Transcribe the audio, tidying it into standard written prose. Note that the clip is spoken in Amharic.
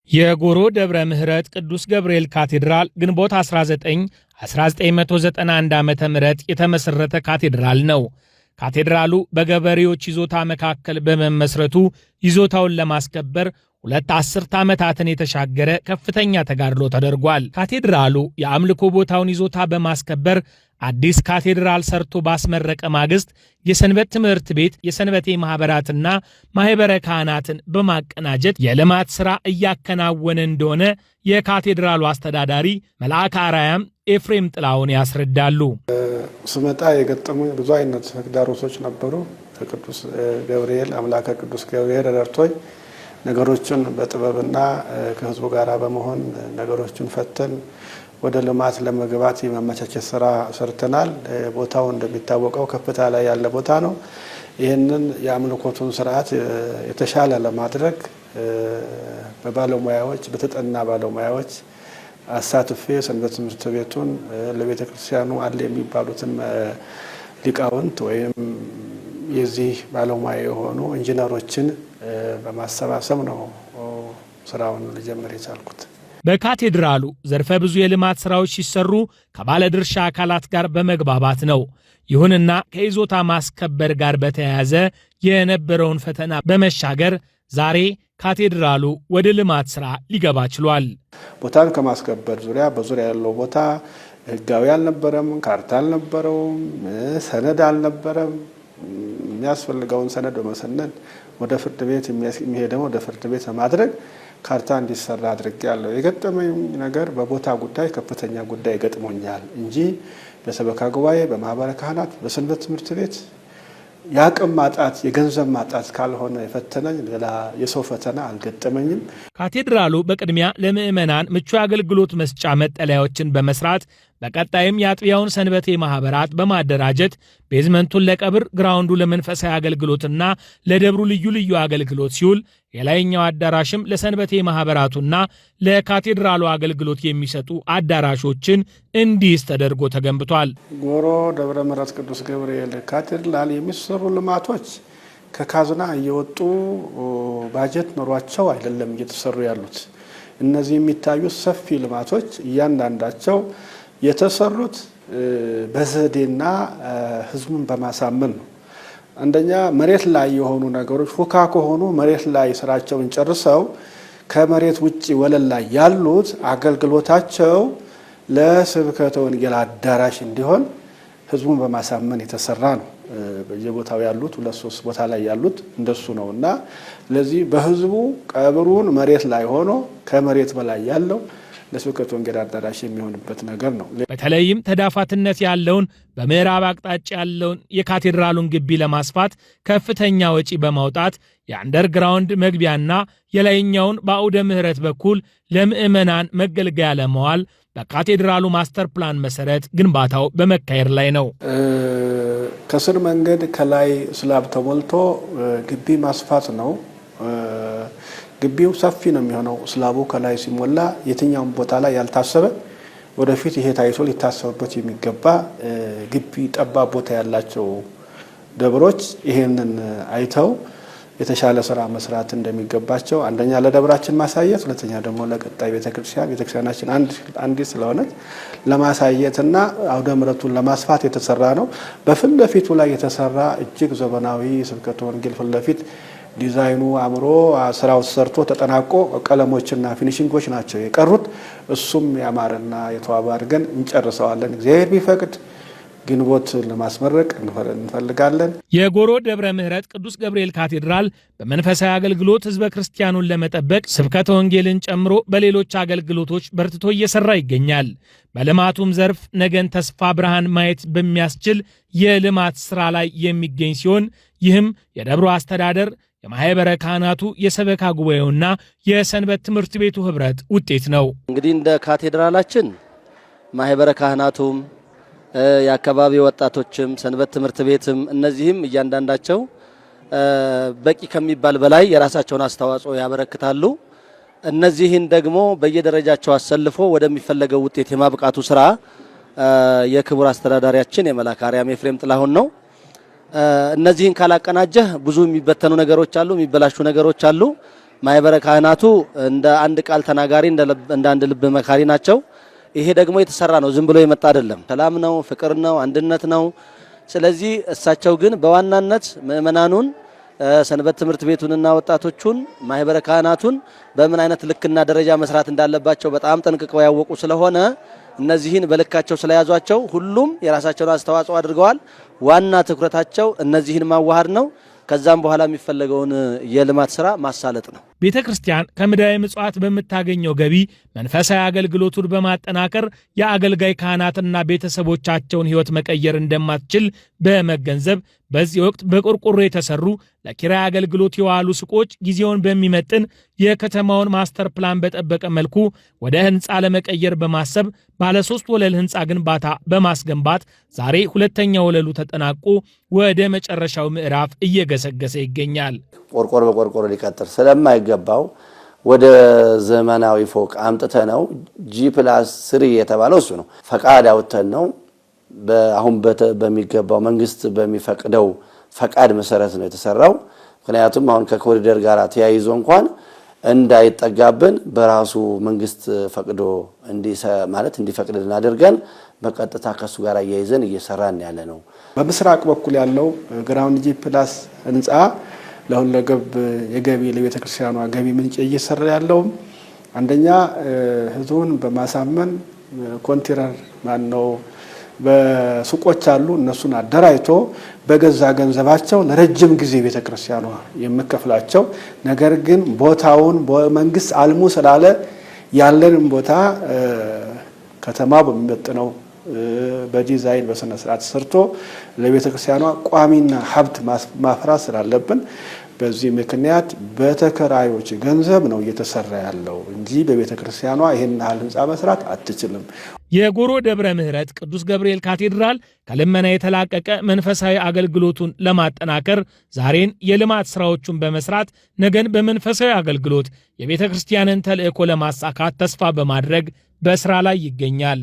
የጎሮ ደብረ ምህረት ቅዱስ ገብርኤል ካቴድራል ግንቦት 1991 ዓመተ ምህረት የተመሰረተ ካቴድራል ነው። ካቴድራሉ በገበሬዎች ይዞታ መካከል በመመስረቱ ይዞታውን ለማስከበር 2 አስርት ዓመታትን የተሻገረ ከፍተኛ ተጋድሎ ተደርጓል። ካቴድራሉ የአምልኮ ቦታውን ይዞታ በማስከበር አዲስ ካቴድራል ሰርቶ ባስመረቀ ማግስት የሰንበት ትምህርት ቤት የሰንበቴ ማህበራትና ማህበረ ካህናትን በማቀናጀት የልማት ሥራ እያከናወነ እንደሆነ የካቴድራሉ አስተዳዳሪ መልአከ አርያም ኤፍሬም ጥላውን ያስረዳሉ። ስመጣ የገጠሙ ብዙ አይነት ተግዳሮቶች ነበሩ። ቅዱስ ገብርኤል አምላከ ቅዱስ ገብርኤል ረድቶኝ ነገሮችን በጥበብና ከህዝቡ ጋር በመሆን ነገሮችን ፈተን ወደ ልማት ለመግባት የማመቻቸት ስራ ሰርተናል። ቦታው እንደሚታወቀው ከፍታ ላይ ያለ ቦታ ነው። ይህንን የአምልኮቱን ስርዓት የተሻለ ለማድረግ በባለሙያዎች በተጠና ባለሙያዎች አሳትፌ ሰንበት ትምህርት ቤቱን ለቤተ ክርስቲያኑ አለ የሚባሉትን ሊቃውንት ወይም የዚህ ባለሙያ የሆኑ ኢንጂነሮችን በማሰባሰብ ነው ስራውን ልጀምር የቻልኩት። በካቴድራሉ ዘርፈ ብዙ የልማት ሥራዎች ሲሰሩ ከባለድርሻ አካላት ጋር በመግባባት ነው። ይሁንና ከይዞታ ማስከበር ጋር በተያያዘ የነበረውን ፈተና በመሻገር ዛሬ ካቴድራሉ ወደ ልማት ሥራ ሊገባ ችሏል። ቦታን ከማስከበር ዙሪያ በዙሪያ ያለው ቦታ ህጋዊ አልነበረም፣ ካርታ አልነበረውም፣ ሰነድ አልነበረም። የሚያስፈልገውን ሰነድ በመሰነድ ወደ ፍርድ ቤት የሚሄደው ወደ ፍርድ ቤት በማድረግ ካርታ እንዲሰራ አድርጌያለሁ። የገጠመኝ ነገር በቦታ ጉዳይ ከፍተኛ ጉዳይ ገጥሞኛል እንጂ በሰበካ ጉባኤ፣ በማህበረ ካህናት፣ በሰንበት ትምህርት ቤት የአቅም ማጣት የገንዘብ ማጣት ካልሆነ የፈተነኝ ሌላ የሰው ፈተና አልገጠመኝም። ካቴድራሉ በቅድሚያ ለምዕመናን ምቹ አገልግሎት መስጫ መጠለያዎችን በመስራት በቀጣይም የአጥቢያውን ሰንበቴ ማህበራት በማደራጀት ቤዝመንቱን ለቀብር፣ ግራውንዱ ለመንፈሳዊ አገልግሎትና ለደብሩ ልዩ ልዩ አገልግሎት ሲውል የላይኛው አዳራሽም ለሰንበቴ ማህበራቱና ለካቴድራሉ አገልግሎት የሚሰጡ አዳራሾችን እንዲይዝ ተደርጎ ተገንብቷል። ጎሮ ደብረ ምህረት ቅዱስ ገብርኤል ካቴድራል የሚሰሩ ልማቶች ከካዝና እየወጡ ባጀት ኖሯቸው አይደለም እየተሰሩ ያሉት። እነዚህ የሚታዩት ሰፊ ልማቶች እያንዳንዳቸው የተሰሩት በዘዴና ህዝቡን በማሳመን ነው። አንደኛ መሬት ላይ የሆኑ ነገሮች ፉካ ከሆኑ መሬት ላይ ስራቸውን ጨርሰው ከመሬት ውጪ ወለል ላይ ያሉት አገልግሎታቸው ለስብከተ ወንጌል አዳራሽ እንዲሆን ህዝቡን በማሳመን የተሰራ ነው። በየቦታው ያሉት 2-3 ቦታ ላይ ያሉት እንደሱ ነውና ስለዚህ በህዝቡ ቀብሩን መሬት ላይ ሆኖ ከመሬት በላይ ያለው ለስብከተ ወንጌል አዳራሽ የሚሆንበት ነገር ነው። በተለይም ተዳፋትነት ያለውን በምዕራብ አቅጣጫ ያለውን የካቴድራሉን ግቢ ለማስፋት ከፍተኛ ወጪ በማውጣት የአንደርግራውንድ መግቢያና የላይኛውን በአውደ ምህረት በኩል ለምዕመናን መገልገያ ለመዋል በካቴድራሉ ማስተር ፕላን መሰረት ግንባታው በመካሄድ ላይ ነው። ከስር መንገድ ከላይ ስላብ ተሞልቶ ግቢ ማስፋት ነው። ግቢው ሰፊ ነው የሚሆነው። ስላቡ ከላይ ሲሞላ የትኛውም ቦታ ላይ ያልታሰበ ወደፊት ይሄ ታይቶ ሊታሰብበት የሚገባ ግቢ ጠባብ ቦታ ያላቸው ደብሮች ይሄንን አይተው የተሻለ ስራ መስራት እንደሚገባቸው አንደኛ ለደብራችን ማሳየት፣ ሁለተኛ ደግሞ ለቀጣይ ቤተክርስቲያናችን አንዲት ስለሆነ ለማሳየትና አውደ ምሕረቱን ለማስፋት የተሰራ ነው። በፊት ለፊቱ ላይ የተሰራ እጅግ ዘመናዊ ስብከተ ወንጌል ፊት ለፊት ዲዛይኑ አምሮ ስራው ሰርቶ ተጠናቆ ቀለሞችና ፊኒሺንጎች ናቸው የቀሩት። እሱም ያማረና የተዋበ አድርገን እንጨርሰዋለን። እግዚአብሔር ቢፈቅድ ግንቦት ለማስመረቅ እንፈልጋለን። የጎሮ ደብረ ምህረት ቅዱስ ገብርኤል ካቴድራል በመንፈሳዊ አገልግሎት ህዝበ ክርስቲያኑን ለመጠበቅ ስብከተ ወንጌልን ጨምሮ በሌሎች አገልግሎቶች በርትቶ እየሰራ ይገኛል። በልማቱም ዘርፍ ነገን ተስፋ ብርሃን ማየት በሚያስችል የልማት ስራ ላይ የሚገኝ ሲሆን ይህም የደብሩ አስተዳደር፣ የማህበረ ካህናቱ፣ የሰበካ ጉባኤውና የሰንበት ትምህርት ቤቱ ህብረት ውጤት ነው። እንግዲህ እንደ ካቴድራላችን ማህበረ ካህናቱም የአካባቢ ወጣቶችም ሰንበት ትምህርት ቤትም እነዚህም እያንዳንዳቸው በቂ ከሚባል በላይ የራሳቸውን አስተዋጽኦ ያበረክታሉ። እነዚህን ደግሞ በየደረጃቸው አሰልፎ ወደሚፈለገው ውጤት የማብቃቱ ስራ የክቡር አስተዳዳሪያችን የመልአከ አርያም ኤፍሬም ጥላሁን ነው። እነዚህን ካላቀናጀህ ብዙ የሚበተኑ ነገሮች አሉ፣ የሚበላሹ ነገሮች አሉ። ማህበረ ካህናቱ እንደ አንድ ቃል ተናጋሪ እንደ አንድ ልብ መካሪ ናቸው። ይሄ ደግሞ የተሰራ ነው፣ ዝም ብሎ የመጣ አይደለም። ሰላም ነው፣ ፍቅር ነው፣ አንድነት ነው። ስለዚህ እሳቸው ግን በዋናነት ምእመናኑን፣ ሰንበት ትምህርት ቤቱንና ወጣቶቹን፣ ማህበረ ካህናቱን በምን አይነት ልክና ደረጃ መስራት እንዳለባቸው በጣም ጠንቅቀው ያወቁ ስለሆነ እነዚህን በልካቸው ስለያዟቸው ሁሉም የራሳቸውን አስተዋጽኦ አድርገዋል። ዋና ትኩረታቸው እነዚህን ማዋሃድ ነው። ከዛም በኋላ የሚፈለገውን የልማት ስራ ማሳለጥ ነው። ቤተ ክርስቲያን ከምድራዊ ምጽዋት በምታገኘው ገቢ መንፈሳዊ አገልግሎቱን በማጠናከር የአገልጋይ ካህናትና ቤተሰቦቻቸውን ሕይወት መቀየር እንደማትችል በመገንዘብ በዚህ ወቅት በቆርቆሮ የተሰሩ ለኪራይ አገልግሎት የዋሉ ሱቆች ጊዜውን በሚመጥን የከተማውን ማስተር ፕላን በጠበቀ መልኩ ወደ ህንፃ ለመቀየር በማሰብ ባለ 3 ወለል ህንፃ ግንባታ በማስገንባት ዛሬ ሁለተኛ ወለሉ ተጠናቆ ወደ መጨረሻው ምዕራፍ እየገሰገሰ ይገኛል። ቆርቆሮ በቆርቆሮ ሊቀጥር ስለማይገባው ወደ ዘመናዊ ፎቅ አምጥተ ነው G+3 የተባለው እሱ ነው። ፈቃድ አውጥተን ነው አሁን በሚገባው መንግስት በሚፈቅደው ፈቃድ መሰረት ነው የተሰራው። ምክንያቱም አሁን ከኮሪደር ጋር ተያይዞ እንኳን እንዳይጠጋብን በራሱ መንግስት ፈቅዶ እንዲፈቅድልን አድርገን በቀጥታ ከሱ ጋር አያይዘን እየሰራን ያለ ነው። በምስራቅ በኩል ያለው ግራውንድ G+ ህንፃ ለሁለገብ የገቢ ለቤተ ክርስቲያኗ ገቢ ምንጭ እየሰራ ያለው አንደኛ ህዝቡን በማሳመን ኮንትራክተር ማነው በሱቆች አሉ እነሱን አደራጅቶ በገዛ ገንዘባቸው ለረጅም ጊዜ ቤተ ክርስቲያኗ የምከፍላቸው ነገር ግን ቦታውን በመንግስት አልሙ ስላለ ያለንን ቦታ ከተማ በሚመጥነው በዲዛይን በስነ ስርዓት ሰርቶ ለቤተ ክርስቲያኗ ቋሚና ሀብት ማፍራት ስላለብን በዚህ ምክንያት በተከራዮች ገንዘብ ነው እየተሰራ ያለው እንጂ በቤተ ክርስቲያኗ ይሄን ያህል ህንፃ መስራት አትችልም። የጎሮ ደብረ ምሕረት ቅዱስ ገብርኤል ካቴድራል ከልመና የተላቀቀ መንፈሳዊ አገልግሎቱን ለማጠናከር ዛሬን የልማት ስራዎቹን በመስራት ነገን በመንፈሳዊ አገልግሎት የቤተ ክርስቲያንን ተልእኮ ለማሳካት ተስፋ በማድረግ በስራ ላይ ይገኛል።